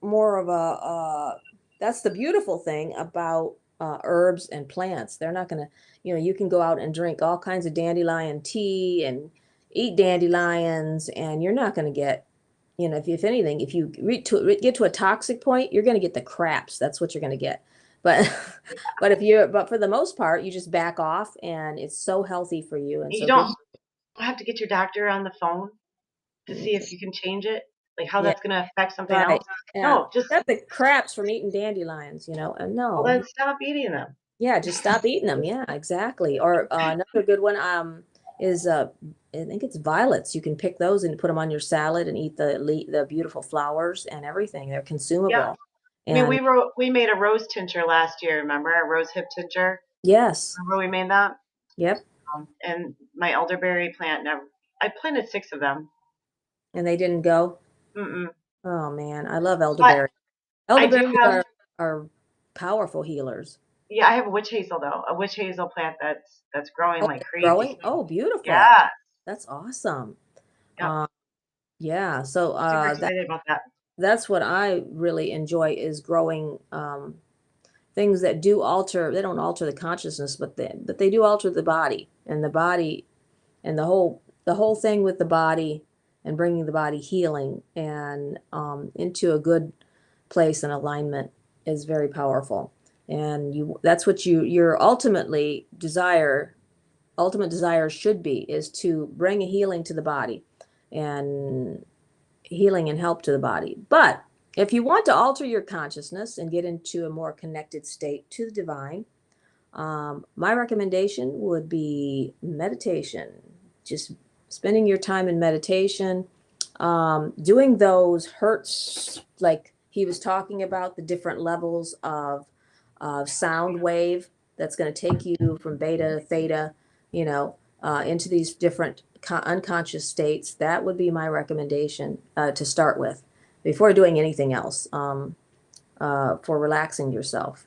more of a that's the beautiful thing about herbs and plants. They're not gonna, you can go out and drink all kinds of dandelion tea and eat dandelions, and you're not gonna get, if anything, if you get to a toxic point, you're gonna get the craps. That's what you're gonna get. But but for the most part, you just back off, and it's so healthy for you and you so good. don't have to get your doctor on the phone to see if you can change it, like how Yeah, that's going to affect something right. else. Yeah. No, just Got the craps from eating dandelions, and well no. then stop eating them. Yeah, just stop eating them. Yeah, exactly. Or another good one is I think it's violets. You can pick those and put them on your salad and eat the beautiful flowers and everything. They're Yeah, consumable. I mean And we made a rose tincture last year. Remember a rose hip tincture? yes. Remember we made that? Yep. And my elderberry plant never. I planted 6 of them. And they didn't go. Mm-mm. Oh man, I love But elderberry. I do Elderberries have, are powerful healers. yeah, I have a witch hazel though, a witch hazel plant that's growing Oh, like it's crazy. growing? Oh, beautiful. Yeah, That's awesome. yep. Um, yeah, so Super that excited about that. that's what I really enjoy is growing things that do alter, they don't alter the consciousness, but they do alter the body and the body and the whole thing with the body and bringing the body healing and into a good place and alignment is very powerful. And that's what your ultimate desire should be is to bring a healing to the body and healing and help to the body. But if you want to alter your consciousness and get into a more connected state to the divine, my recommendation would be meditation. Just spending your time in meditation, doing those hertz, like he was talking about the different levels of sound wave that's going to take you from beta to theta, you know, into these different unconscious states. That would be my recommendation to start with before doing anything else for relaxing yourself.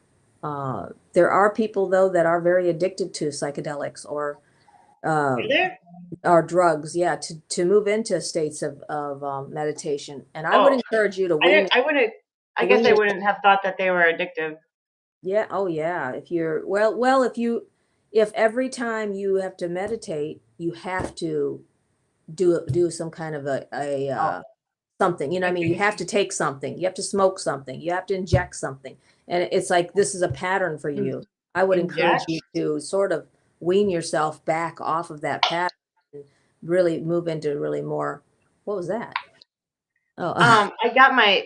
There are people though that are very addicted to psychedelics uh, Are there? or drugs, yeah, to move into states of meditation. And I would Oh, encourage you to I didn't. I wouldn't. I guess wean I your, wouldn't have thought that they were addictive. yeah, oh yeah. If you're well, if every time you have to meditate, you have to do some kind of a Oh, something, you know what I mean? You okay. have to take something, you have to smoke something, you have to inject something. And it's like this is a pattern for you. I would encourage Inject. you to sort of wean yourself back off of that pattern and really move into really more, what was that? Oh, I got my.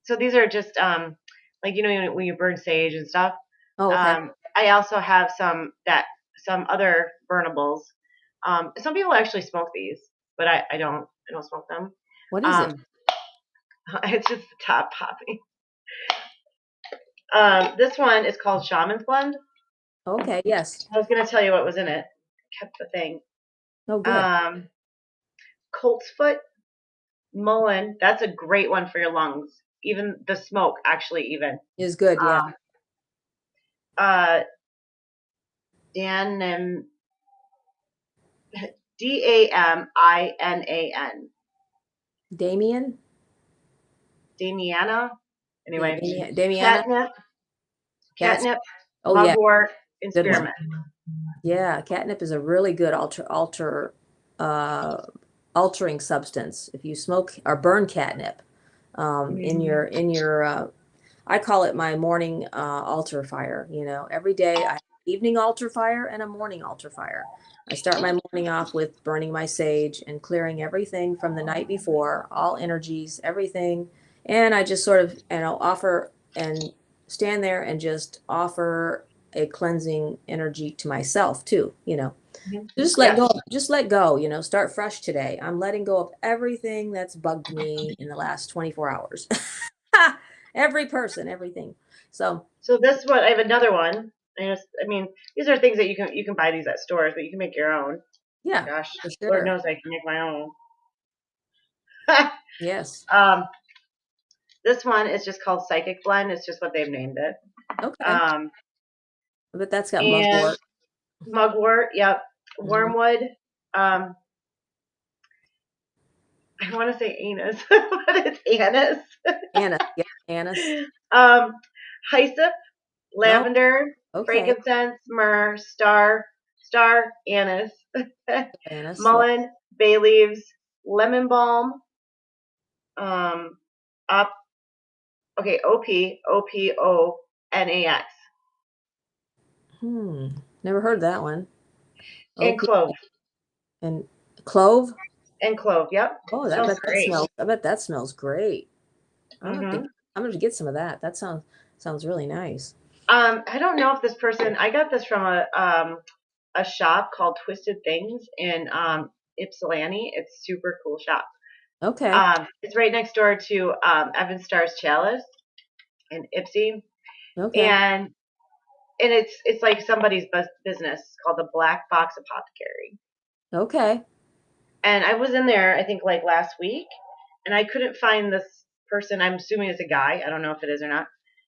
So these are just like when you burn sage and stuff. oh, okay. I also have some other burnables. Some people actually smoke these, but I don't. I don't smoke them. What is it? Um, it's just the top popping. This one is called Shaman's Blend. Okay, yes. I was gonna tell you what was in it. Kept the thing. Oh, good. Um, Colt's Foot, Mullein. That's a great one for your lungs. Even the smoke, actually, even. Is good, yeah. Um, uh, Dan Daminan. Damien? Damiana. Yeah, Anyway, Damiana? catnip, Cats. catnip, Oh yeah, mugwort, and good one. spearmint. Yeah, catnip is a really good uh altering substance. If you smoke or burn catnip in Mm-hmm. your I call it my morning altar fire. You know, every day I have an evening altar fire and a morning altar fire. I start my morning off with burning my sage and clearing everything from the night before, all energies, everything. And I just sort of, offer and stand there and just offer a cleansing energy to myself too, Yes. just let go, start fresh today. I'm letting go of everything that's bugged me in the last 24 hours. Every person, everything. So, So this one, I have another one. I mean, these are things that you can buy these at stores, but you can make your own. yeah, Gosh, for Lord sure. knows I can make my own. Yes. um, this one is just called Psychic Blend. It's just what they've named it. Okay. Um, But that's got and mugwort. mugwort, yep. Hmm. Wormwood. Um, I want to say anise, but it's anise. Anise. Yeah, anise. um, hyssop, Oh, lavender, okay. frankincense, myrrh, anise, Anise. Yeah. mullein, bay leaves, lemon balm, um, op, okay, OPONAX, Never heard that one. and OP clove, and clove. and clove. Yep, Oh, it smells great. I bet that smells great. I'm gonna have to hmm I'm gonna have to get some of that. That sounds really nice. I don't know if this person. I got this from a shop called Twisted Things in Ypsilanti. It's super cool shop. Okay. It's right next door to Evan Starr's Chalice in Ipsy, Okay. and it's like somebody's business called the Black Box Apothecary. Okay. And I was in there, I think like last week, and I couldn't find this person. I'm assuming it's a guy. I don't know if it is or not.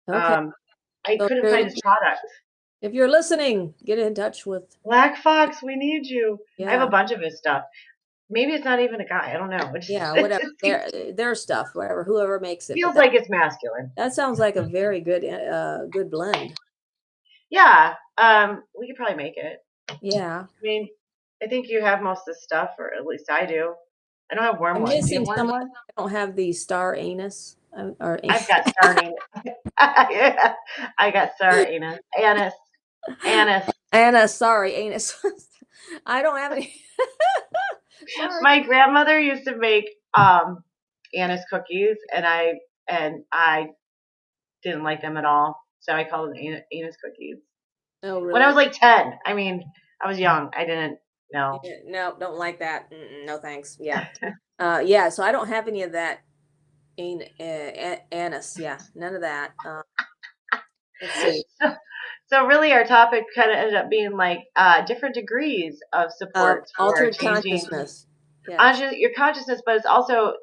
Okay. I So couldn't find his product. if you're listening, get in touch with, Black Fox, we need you. I have a yeah, bunch of his stuff. Maybe it's not even a guy. I don't know. yeah, It whatever. just seems, Their stuff, whatever, whoever makes it. But feels like it's masculine. that sounds like a very good blend. Yeah. We could probably make it. Yeah. I mean, I think you have most of the stuff, or at least I do. I don't have I'm wormwood. Do you missing have someone. wormwood? I don't have the star anus or I've got starting. Yeah, I got star anus. Anus. Anus. Anna, sorry, anus. I don't have any. Sorry. My grandmother used to make anise cookies, and I didn't like them at all, so I called them anise cookies. Oh, When I was really? like 10, I mean, I was young. I didn't know. Yeah, no, don't like that. No, thanks. Yeah. Yeah. So I don't have any of that. Anise. Yeah, none of that. Let's see. so, so really, our topic kind of ended up being like different degrees of support for Altered changing consciousness. Yes. your consciousness, but it's also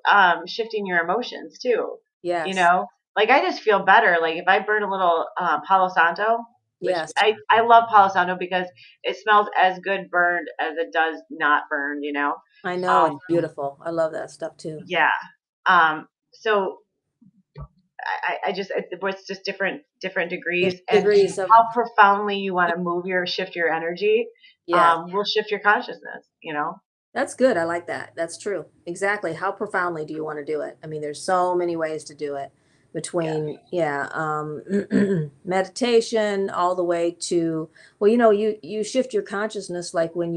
shifting your emotions too. You Yes. know, like I just feel better. Like if I burn a little Palo Santo, which Yes. I love Palo Santo because it smells as good burned as it does not burned. You know, I know it's um, beautiful. I love that stuff too. yeah. So I just it's just different There's degrees, and degrees of, how profoundly you want to shift your energy, yes. will shift your consciousness. You know. That's good. I like that. That's true. Exactly. How profoundly do you want to do it? I mean, there's so many ways to do it Yeah. between, yeah, meditation all the way to, well, you shift your consciousness like when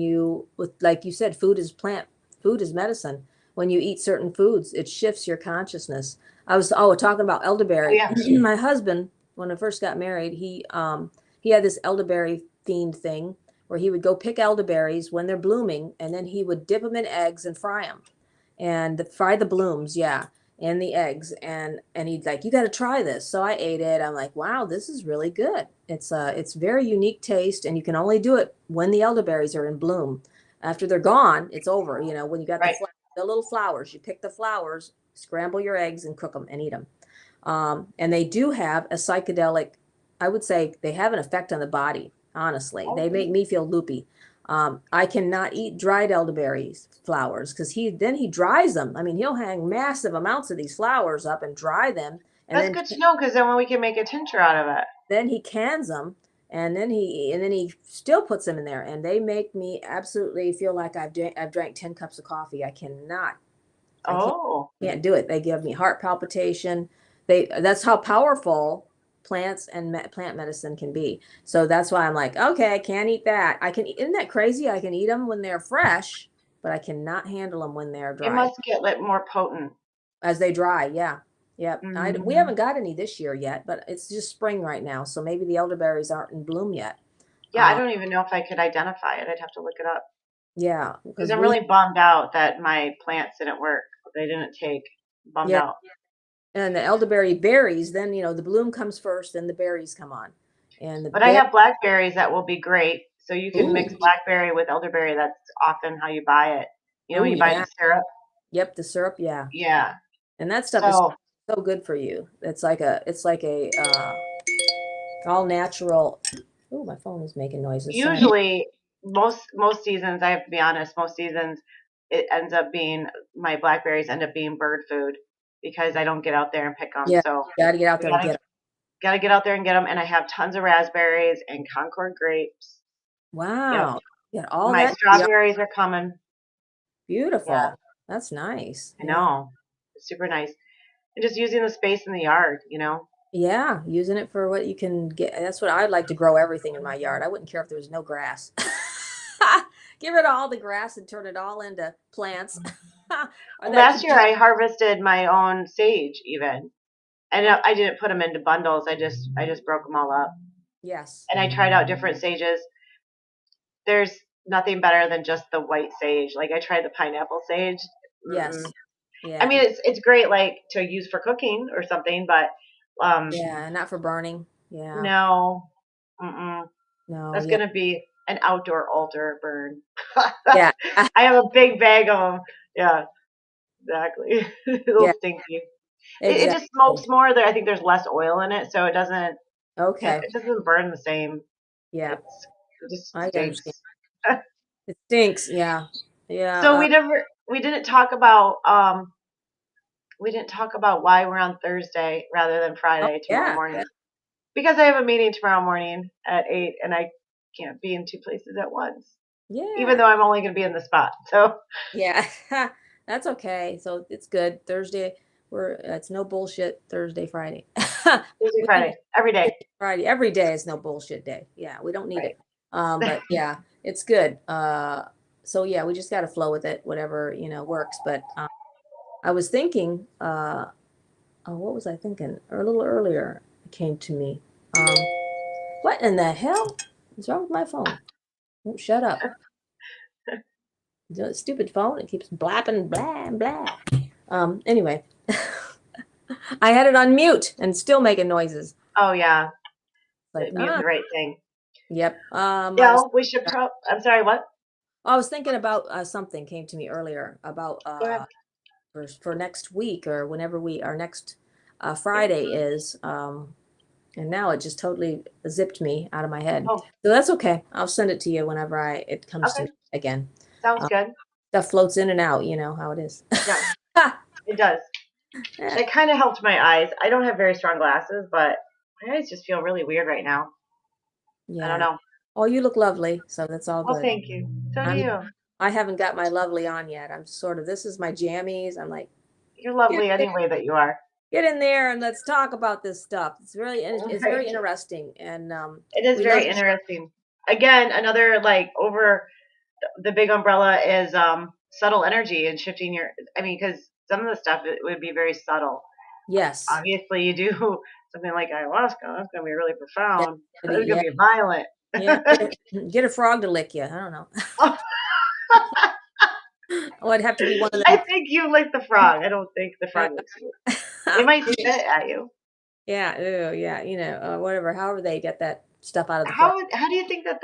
like you said, food is medicine. When you eat certain foods, it shifts your consciousness. Talking about Oh elderberry. yeah. My husband, when I first got married, he had this elderberry themed thing where he would go pick elderberries when they're blooming, and then he would dip them in eggs and fry them, and fry the blooms, yeah, and the eggs, and he'd like, you got to try this. So I ate it. I'm like, wow, this is really good. It's very unique taste, and you can only do it when the elderberries are in bloom. After they're gone, it's over. When you got Right. the little flowers, you pick the flowers, scramble your eggs, and cook them and eat them. And they do have a psychedelic, I would say they have an effect on the body, honestly. Oh, They make me feel loopy. I cannot eat dried elderberries flowers because he dries them. I mean, he'll hang massive amounts of these flowers up and dry them, and that's good to know because then we can make a tincture out of it. then he cans them, and then he still puts them in there, and they make me absolutely feel like I've drank 10 cups of coffee. I Oh, can't do it. They give me heart palpitation. That's how powerful plants and plant medicine can be. So that's why I'm like, okay, I can't eat that. Isn't that crazy? I can eat them when they're fresh, but I cannot handle them when they're it dried. must get lit more potent. As they dry, yeah. Yep. We Hmm. haven't got any this year yet, but it's just spring right now. So maybe the elderberries aren't in bloom yet. Yeah, I don't even know if I could identify it. I'd have to look it up Yeah, because because I'm really bummed out that my plants didn't work. They didn't take. Bummed yeah, out. and the elderberry berries, then, the bloom comes first, then the berries come on. And the But I berry, have blackberries that will be great. So you can mix ooh, blackberry with elderberry. That's often how you buy it. You know, when ooh, you buy yeah. the syrup. Yep, the syrup, yeah. Yeah. And that stuff is So so good for you. It's like a all natural. Oh, my phone is making noises. Sorry. usually most seasons, I have to be honest, most seasons it ends up being my blackberries end up being bird food because I don't get out there and pick them. Yeah, So got to get out we there and get it. gotta get out there and get them. And I have tons of raspberries and Concord grapes. Yep. Wow. Yeah, all My that. Yeah, strawberries are coming. Yeah, beautiful. That's nice. I Yeah. know. It's super nice. And just using the space in the yard. Yeah, using it for what you can get. That's what I'd like to grow everything in my yard. I wouldn't care if there was no grass. Get rid of all the grass and turn it all into plants. Or that Last year I harvested my own sage even. And I didn't put them into bundles. I just broke them all up. yes. And I tried out different sages. There's nothing better than just the white sage. Like I tried the pineapple sage. Yes. Mm-mm. I Yeah. mean, it's great like to use for cooking or something, but Yeah, not for burning. Yeah. no, mm-mm. No, That's yeah. gonna be an outdoor altar burn. Yeah. I have a big bag of them. Yeah, exactly. A little Yeah. stinky. It just smokes Exactly. more. There, I think there's less oil in it, so Okay. it doesn't burn the same. Yeah, It just I understand. stinks. It stinks. Yeah. Yeah. So we didn't talk about why we're on Thursday rather than Oh, Friday tomorrow yeah. morning. Because I have a meeting tomorrow morning at 8 and I can't be in two places at once. Even Yeah. though I'm only going to be in the spot. So Yeah. That's okay. So it's good. Thursday, it's no bullshit Thursday, Friday. Thursday, We need Friday, every day. Friday. Every day is no bullshit day. Yeah, we don't need Right. it. But yeah, it's good. So yeah, we just got to flow with it, whatever, works. But I was thinking, oh, what was I thinking? Or a little earlier, it came to me. What in the hell is wrong with my phone? Won't shut up. The stupid phone. It keeps blapping, blah, blah. Anyway, I had it on mute and still making noises. Oh yeah, Like, mute the right thing. yep. Yeah, we should I'm sorry, what? I was thinking about something came to me earlier about Go ahead. for next week or whenever our next Yep. Friday is. And now it just totally zipped me out of my head. Oh, So that's okay. I'll send it to you whenever it comes to okay. me again. Sounds Uh, good. Stuff floats in and out. You know how it is. Yeah, it does. Yeah. It kind of helped my eyes. I don't have very strong glasses, but my eyes just feel really weird right now. I don't Yeah. know. Oh, you look lovely, so that's all Well, good. thank you. So do I'm you. I haven't got my lovely on yet. I'm sort of this is my jammies. I'm like, You're get lovely in anyway that you are. get in there and let's talk about this stuff. It's Right. very interesting and It is we love very interesting. Again, another like over the big umbrella is subtle energy and shifting your. I mean, because some of the stuff it would be very subtle. yes. Obviously, you do something like ayahuasca. That's going to be really Yeah. profound. It's going Yeah. to be violent. Yeah. Get a frog to lick you. I don't know. Oh, it'd have to be one of I them. think you like the frog. I don't think the frog likes you. They might spit at you. Yeah, ew, yeah, whatever. However they get that stuff out of the frog. How do you think that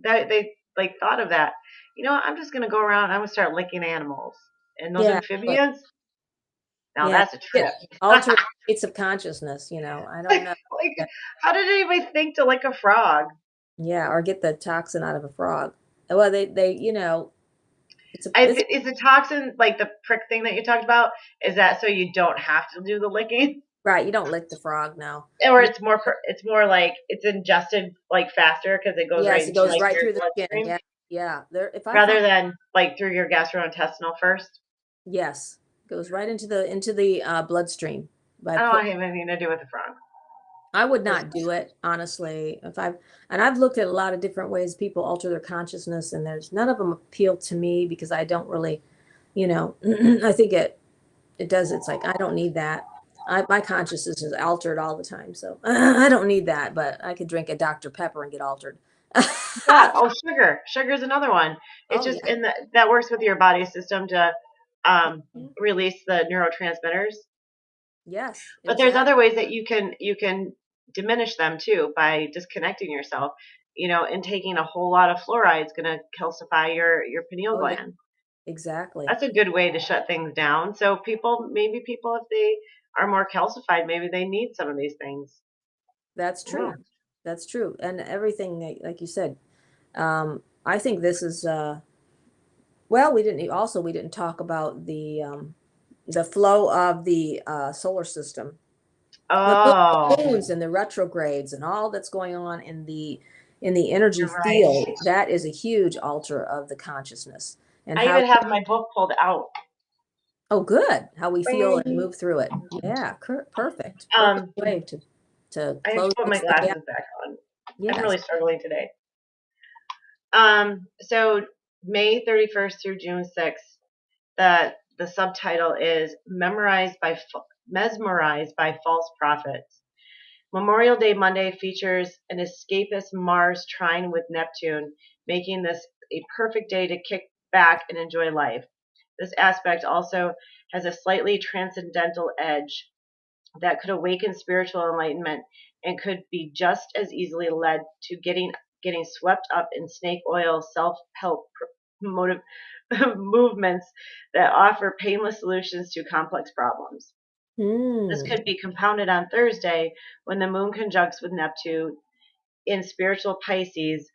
they like thought of that? You know, what, I'm just gonna go around. I'm gonna start licking animals and those Yeah, but amphibians. Now yeah, that's a get trip. altered states of consciousness. I don't know. Yeah, Like, how did anybody think to lick a frog? yeah, or get the toxin out of a frog. Well, it's Is the toxin like the prick thing that you talked about? Is that so you don't have to do the licking, right. You don't lick the frog, no. or You, it's more like it's ingested like faster because it goes right yes, it into goes like right your through the skin. bloodstream Yeah, yeah. There, if I find rather than like through your gastrointestinal first? yes, goes right into the bloodstream by I put. don't have anything to do with the frog. I would not Personally. do it, honestly. I've looked at a lot of different ways people alter their consciousness, and there's none of them appeal to me because I don't really, I think it does. It's like I don't need that. My consciousness is altered all the time, so I don't need that. But I could drink a Dr. Pepper and get altered. Yeah. Oh, sugar. Sugar is another one. It's Oh just yeah, that works with your body system to release the neurotransmitters. yes, But there's exactly. other ways that you can diminish them too by disconnecting yourself. You know, and taking a whole lot of fluoride is going to calcify your pineal Oh yeah, gland. exactly. That's a good way to shut things down. So maybe people, if they are more calcified, maybe they need some of these things. That's Yeah. true. That's true. And everything like you said, I think this is well, we didn't talk about the flow of the solar system. The Oh, moons and the retrogrades and all that's going on in the energy you're right. field, that is a huge alter of the consciousness. And I how even have my book pulled out. oh good, how we feel and Bing. move through it. Yeah, perfect. Perfect Um, way to I have to close put my this thing out. glasses back on. I'm Yes. really struggling today. So May 31st through June 6th, the subtitle is Mesmerized by False Prophets. Memorial Day Monday features an escapist Mars trine with Neptune, making this a perfect day to kick back and enjoy life. This aspect also has a slightly transcendental edge that could awaken spiritual enlightenment and could be just as easily led to getting swept up in snake oil self-help motive movements that offer painless solutions to complex problems. This Hmm. could be compounded on Thursday when the moon conjuncts with Neptune in spiritual Pisces,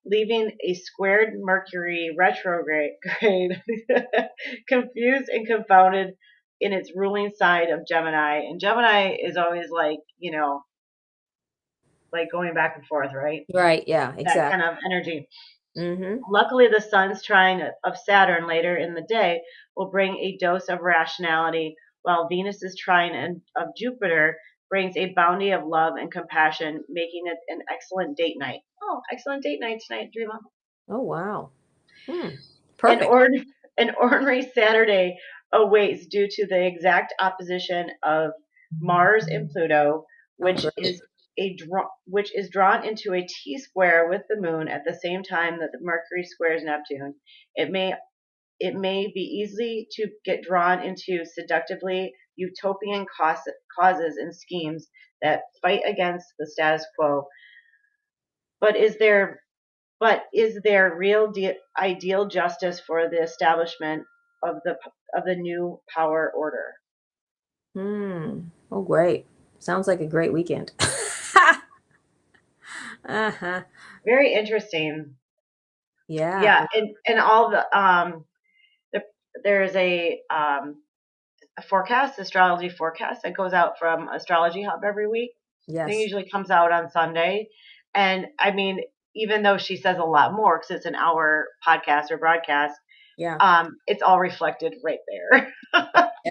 leaving a squared Mercury retrograde, confused and confounded in its ruling side of Gemini. And Gemini is always like, like going back and forth, right? Right. Yeah. That Exactly. kind of energy. Mm-hmm. Luckily, the Sun's trine of Saturn later in the day will bring a dose of rationality, while Venus's trine of Jupiter brings a bounty of love and compassion, making it an excellent date night. Oh, excellent date night tonight, Dreama. Oh, wow. Hmm. An, Perfect. or- an ornery Saturday awaits due to the exact opposition of Mars and Pluto, Oh, which great. is which is drawn into a T square with the moon at the same time that the Mercury squares Neptune. It may it may be easy to get drawn into seductively utopian causes and schemes that fight against the status quo. But is there real ideal justice for the establishment of the new power order? Hmm. Oh, great. Sounds like a great weekend. Uh-huh. Very interesting. Yeah. Yeah, and all the there's a forecast, astrology forecast that goes out from Astrology Hub every week. I think it Yes. usually comes out on Sunday. And I mean, even though she says a lot more because it's an hour podcast or broadcast, Yeah. it's all reflected right there.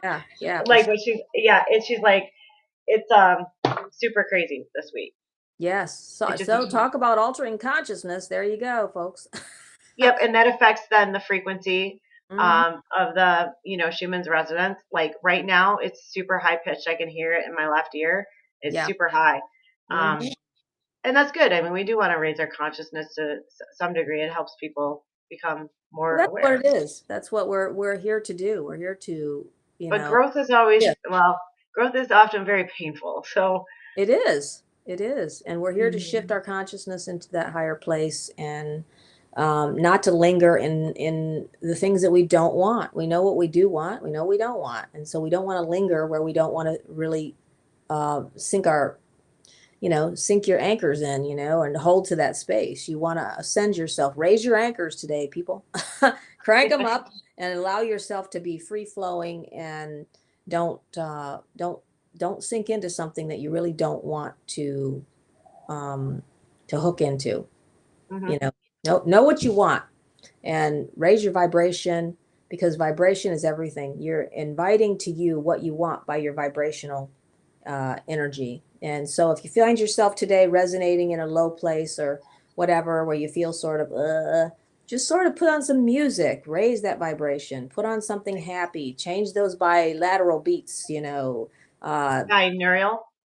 Yeah. Yeah. For Like sure. when she's like, it's super crazy this week. Yes. So, It just so talk about altering consciousness. There you go, folks. Yep, and that affects then the frequency Hmm. of the Schumann's resonance. Like right now, it's super high pitched. I can hear it in my left ear. It's Yeah. super high, Hmm. and that's good. I mean, we do want to raise our consciousness to some degree. It helps people become Well, more that's what aware. it is. That's what we're here to do. We're here to, you But know. growth is always Yeah. growth is often very painful. So It is. It is. And we're here to shift Mhm. our consciousness into that higher place and not to linger in the things that we don't want. We know what we do want. We know we don't want. And so we don't want to linger where we don't want to really sink our, sink your anchors in, and hold to that space. You want to ascend yourself. Raise your anchors today, people. Crank them up and allow yourself to be free flowing and don't sink into something that you really don't want um, to hook into. Mhm. You know what you want and raise your vibration because vibration is everything. You're inviting to you what you want by your vibrational energy. And so if you find yourself today resonating in a low place or whatever, where you feel sort of, just sort of put on some music, raise that vibration, put on something happy, change those bilateral beats, Binaural.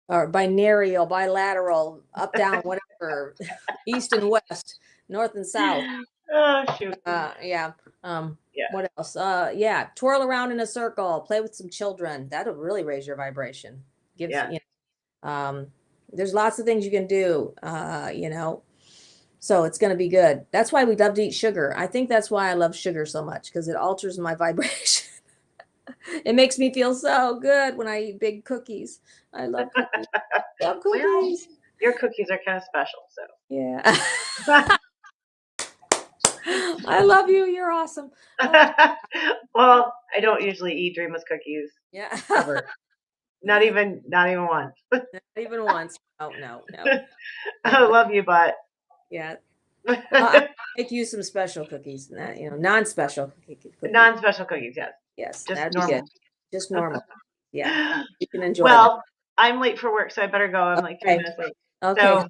or binarial, bilateral, up, down, whatever, east and west, north and south. Oh shoot. Yeah. Um, Yeah. what else? Yeah, twirl around in a circle, play with some children. That'll really raise your vibration. Gives, Yeah. there's lots of things you can do, so it's going to be good. That's why we love to eat sugar. I think that's why I love sugar so much because it alters my vibration. It makes me feel so good when I eat big cookies. I love cookies. Love Well, cookies. your cookies are kind of special, so. Yeah. I love you. You're awesome. Well, I don't usually eat Dreamless cookies Yeah. ever. Not even once. Not even once. Oh, no, no. I love you, but Yeah. Well, I make you some special cookies, non-special cookies. non-special cookies, yes. Yes, Just that'd be good. normal. Just normal. Yeah. You can enjoy them. Well, I'm late for work, so I better go. I'm like three Okay. minutes late. Okay. So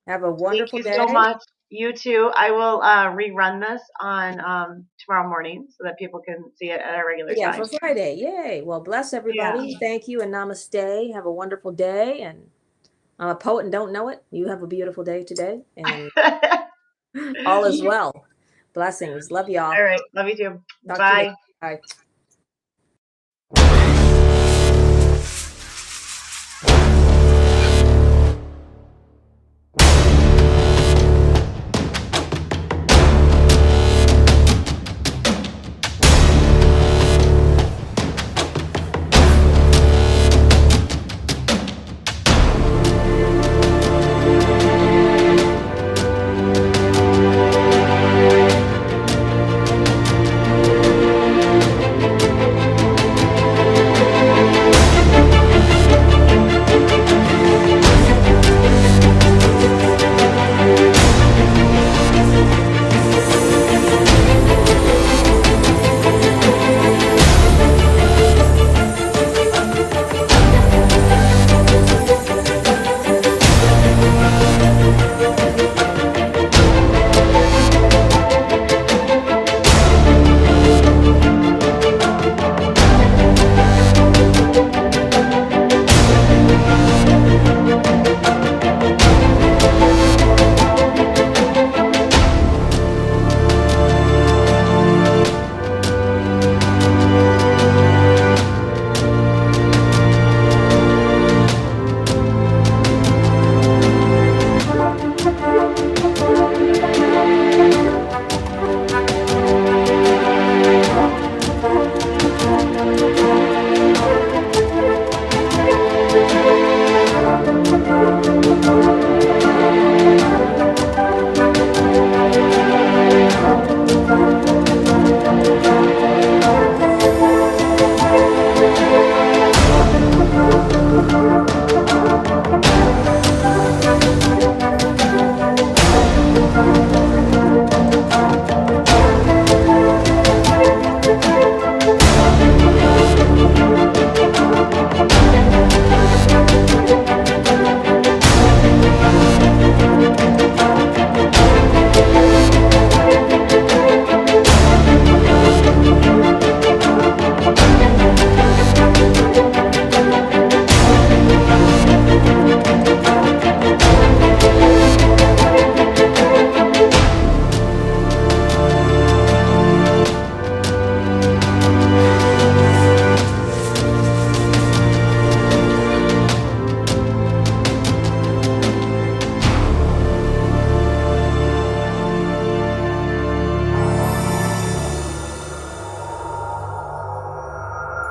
Have a thank wonderful you so day. much. You too. I will rerun this on tomorrow morning so that people can see it at a regular Yeah, time. for Friday. Yay. Well, bless Yeah. everybody. Thank you and namaste. Have a wonderful day. And I'm a poet and don't know it. You have a beautiful day today. And all is well. Blessings. Love All y'all. right. Love you too. Talk to you later. Bye. Bye.